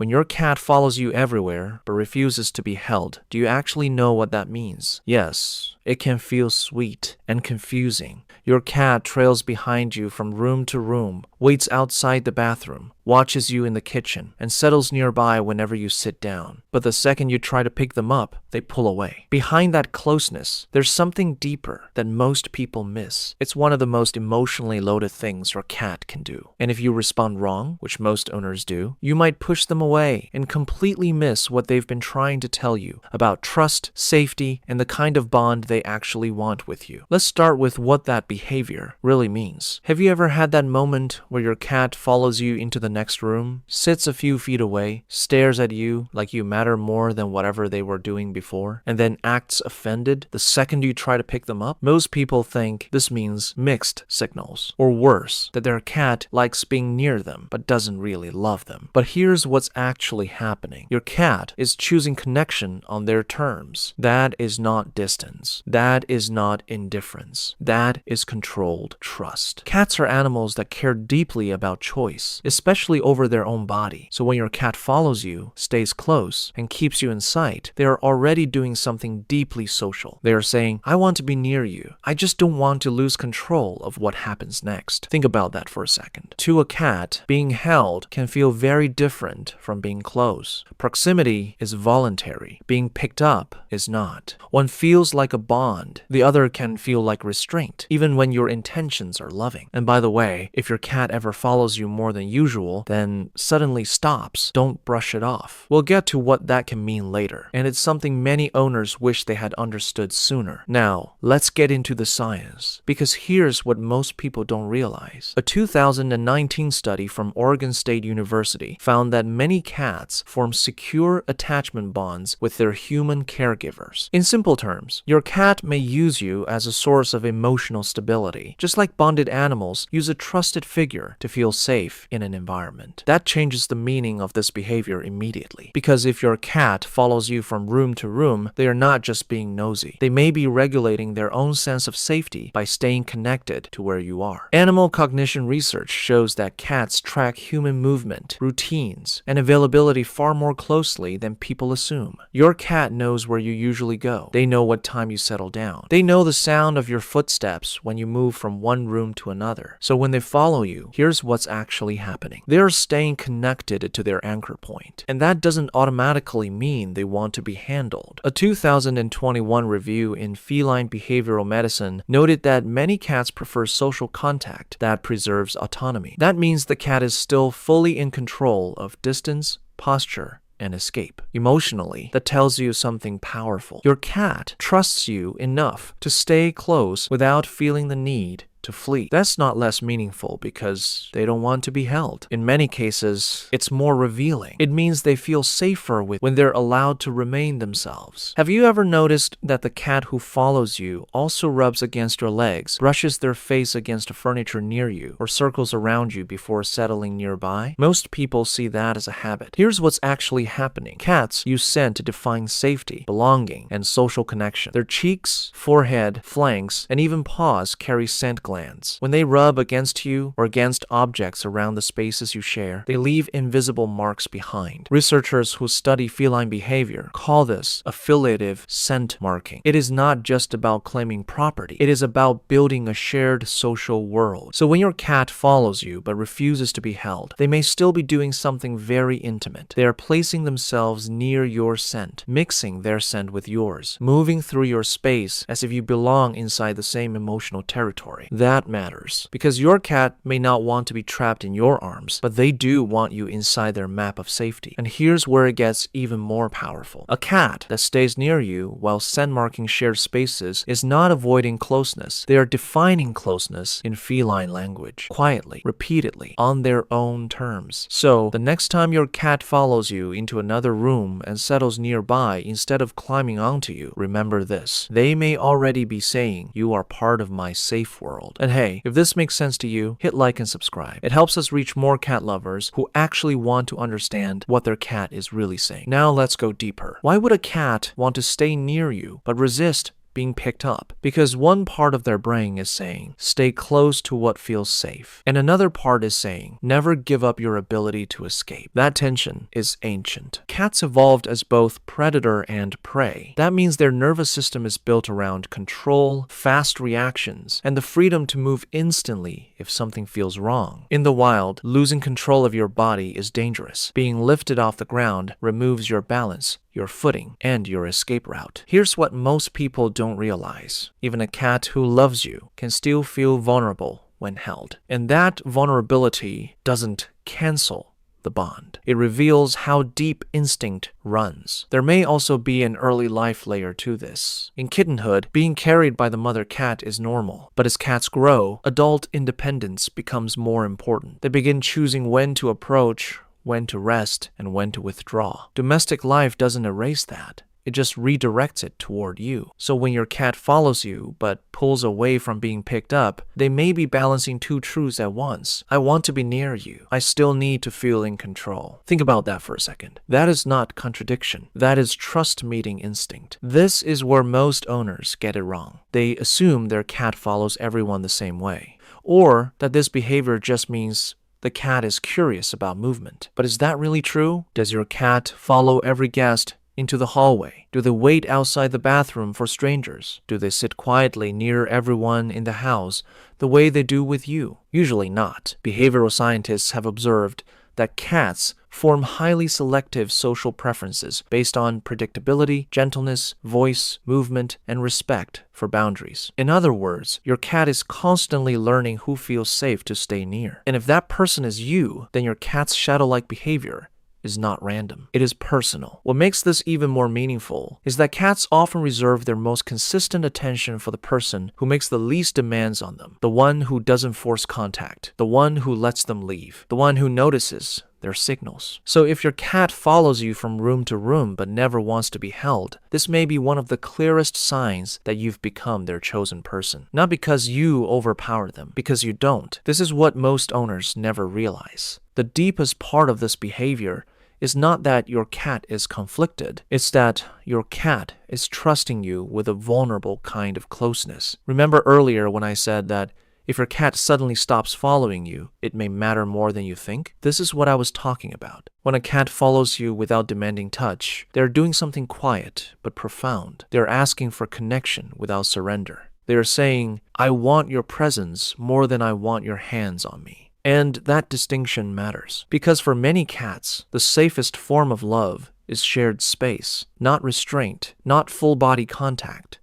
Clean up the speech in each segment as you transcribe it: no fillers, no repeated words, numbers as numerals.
When your cat follows you everywhere but refuses to be held, do you actually know what that means? Yes, it can feel sweet and confusing. Your cat trails behind you from room to room, waits outside the bathroom, watches you in the kitchen, and settles nearby whenever you sit down. But the second you try to pick them up, they pull away. Behind that closeness, there's something deeper that most people miss. It's one of the most emotionally loaded things your cat can do. And if you respond wrong, which most owners do, you might push them away and completely miss what they've been trying to tell you about trust, safety, and the kind of bond they actually want with you. Let's start with what that behavior really means. Have you ever had that moment where your cat follows you into the next room, sits a few feet away, stares at you like you matter more than whatever they were doing before, and then acts offended the second you try to pick them up? Most people think this means mixed signals, or worse, that their cat likes being near them but doesn't really love them. But here's what's actually happening. Your cat is choosing connection on their terms. That is not distance. That is not indifference. That is controlled trust. Cats are animals that care deeply about choice, especially over their own body. So when your cat follows you, stays close, and keeps you in sight, they are already doing something deeply social. They are saying, I want to be near you. I just don't want to lose control of what happens next. Think about that for a second. To a cat, being held can feel very different from being close. Proximity is voluntary. Being picked up is not. One feels like a bond. The other can feel like restraint, even when your intentions are loving. And by the way, if your cat ever follows you more than usual, then suddenly stops, don't brush it off. We'll get to what that can mean later, and it's something many owners wish they had understood sooner. Now, let's get into the science, because here's what most people don't realize. A 2019 study from Oregon State University found that many cats form secure attachment bonds with their human caregivers. In simple terms, your cat may use you as a source of emotional stability, just like bonded animals use a trusted figure to feel safe in an environment. That changes the meaning of this behavior immediately, because if your cat follows you from room to room, they are not just being nosy. They may be regulating their own sense of safety by staying connected to where you are. Animal cognition research shows that cats track human movement, routines, and availability far more closely than people assume. Your cat knows where you usually go. They know what time you settle down. They know the sound of your footsteps when you move from one room to another. So when they follow you, here's what's actually happening. They are staying connected to their anchor point. And that doesn't automatically mean they want to be handled. A 2021 review in Feline Behavioral Medicine noted that many cats prefer social contact that preserves autonomy. That means the cat is still fully in control of distance, posture, and escape. Emotionally, that tells you something powerful. Your cat trusts you enough to stay close without feeling the need to flee. That's not less meaningful because they don't want to be held. In many cases, it's more revealing. It means they feel safer when they're allowed to remain themselves. Have you ever noticed that the cat who follows you also rubs against your legs, brushes their face against the furniture near you, or circles around you before settling nearby? Most people see that as a habit. Here's what's actually happening. Cats use scent to define safety, belonging, and social connection. Their cheeks, forehead, flanks, and even paws carry scent glands. When they rub against you or against objects around the spaces you share, they leave invisible marks behind. Researchers who study feline behavior call this affiliative scent marking. It is not just about claiming property. It is about building a shared social world. So when your cat follows you but refuses to be held, they may still be doing something very intimate. They are placing themselves near your scent, mixing their scent with yours, moving through your space as if you belong inside the same emotional territory. That matters, because your cat may not want to be trapped in your arms, but they do want you inside their map of safety. And here's where it gets even more powerful. A cat that stays near you while scent marking shared spaces is not avoiding closeness. They are defining closeness in feline language, quietly, repeatedly, on their own terms. So, the next time your cat follows you into another room and settles nearby instead of climbing onto you, remember this. They may already be saying, you are part of my safe world. And hey, if this makes sense to you, hit like and subscribe. It helps us reach more cat lovers who actually want to understand what their cat is really saying. Now let's go deeper. Why would a cat want to stay near you but resist being picked up, because one part of their brain is saying, stay close to what feels safe, and another part is saying, never give up your ability to escape. That tension is ancient. Cats evolved as both predator and prey. That means their nervous system is built around control, fast reactions, and the freedom to move instantly if something feels wrong. In the wild, losing control of your body is dangerous. Being lifted off the ground removes your balance, your footing, and your escape route. Here's what most people don't realize. Even a cat who loves you can still feel vulnerable when held. And that vulnerability doesn't cancel the bond. It reveals how deep instinct runs. There may also be an early life layer to this. In kittenhood, being carried by the mother cat is normal. But as cats grow, adult independence becomes more important. They begin choosing when to approach, when to rest, and when to withdraw. Domestic life doesn't erase that. It just redirects it toward you. So when your cat follows you but pulls away from being picked up, they may be balancing two truths at once. I want to be near you. I still need to feel in control. Think about that for a second. That is not contradiction. That is trust-meeting instinct. This is where most owners get it wrong. They assume their cat follows everyone the same way, or that this behavior just means the cat is curious about movement. But is that really true? Does your cat follow every guest into the hallway? Do they wait outside the bathroom for strangers? Do they sit quietly near everyone in the house the way they do with you? Usually not. Behavioral scientists have observed that cats form highly selective social preferences based on predictability, gentleness, voice, movement, and respect for boundaries. In other words, your cat is constantly learning who feels safe to stay near. And if that person is you, then your cat's shadow-like behavior is not random. It is personal. What makes this even more meaningful is that cats often reserve their most consistent attention for the person who makes the least demands on them, the one who doesn't force contact, the one who lets them leave, the one who notices their signals. So if your cat follows you from room to room but never wants to be held, this may be one of the clearest signs that you've become their chosen person. Not because you overpower them, because you don't. This is what most owners never realize. The deepest part of this behavior is not that your cat is conflicted. It's that your cat is trusting you with a vulnerable kind of closeness. Remember earlier when I said that if your cat suddenly stops following you, it may matter more than you think? This is what I was talking about. When a cat follows you without demanding touch, they're doing something quiet but profound. They're asking for connection without surrender. They're saying, I want your presence more than I want your hands on me. And that distinction matters, because for many cats, the safest form of love is shared space, not restraint, not full body contact.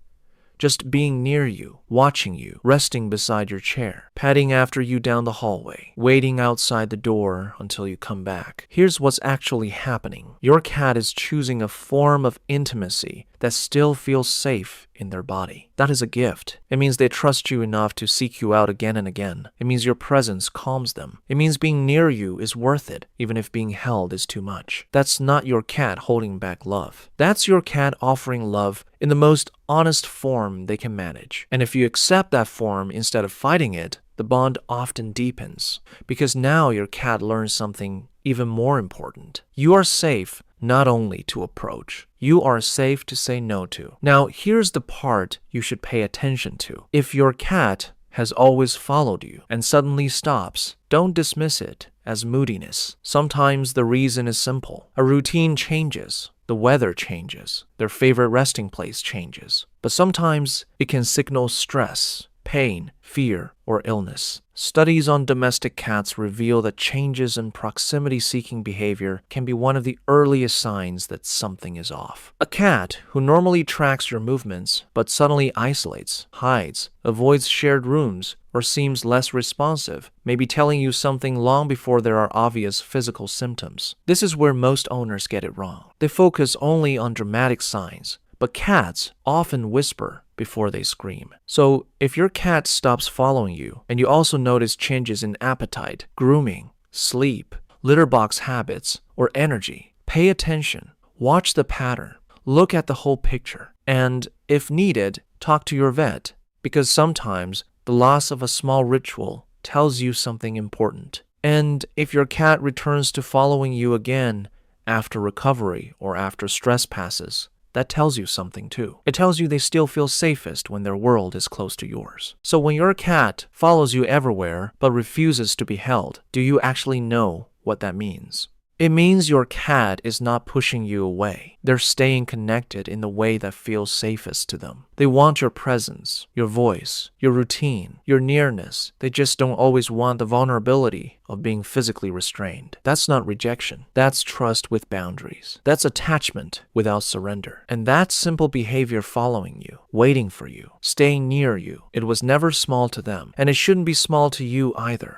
Just being near you, watching you, resting beside your chair, patting after you down the hallway, waiting outside the door until you come back. Here's what's actually happening. Your cat is choosing a form of intimacy that still feels safe in their body. That is a gift. It means they trust you enough to seek you out again and again. It means your presence calms them. It means being near you is worth it, even if being held is too much. That's not your cat holding back love. That's your cat offering love in the most honest form they can manage. And if you accept that form instead of fighting it, the bond often deepens, because now your cat learns something even more important. You are safe not only to approach, you are safe to say no to. Now, here's the part you should pay attention to. If your cat has always followed you and suddenly stops, don't dismiss it as moodiness. Sometimes the reason is simple. A routine changes. The weather changes. Their favorite resting place changes. But sometimes it can signal stress, pain, fear, or illness. Studies on domestic cats reveal that changes in proximity-seeking behavior can be one of the earliest signs that something is off. A cat who normally tracks your movements but suddenly isolates, hides, avoids shared rooms, or seems less responsive may be telling you something long before there are obvious physical symptoms. This is where most owners get it wrong. They focus only on dramatic signs, but cats often whisper before they scream. So if your cat stops following you and you also notice changes in appetite, grooming, sleep, litter box habits, or energy, pay attention. Watch the pattern. Look at the whole picture. And if needed, talk to your vet, because sometimes the loss of a small ritual tells you something important. And if your cat returns to following you again after recovery or after stress passes, that tells you something too. It tells you they still feel safest when their world is close to yours. So when your cat follows you everywhere but refuses to be held, do you actually know what that means? It means your cat is not pushing you away. They're staying connected in the way that feels safest to them. They want your presence, your voice, your routine, your nearness. They just don't always want the vulnerability of being physically restrained. That's not rejection. That's trust with boundaries. That's attachment without surrender. And that's simple behavior following you, waiting for you, staying near you. It was never small to them, and it shouldn't be small to you either.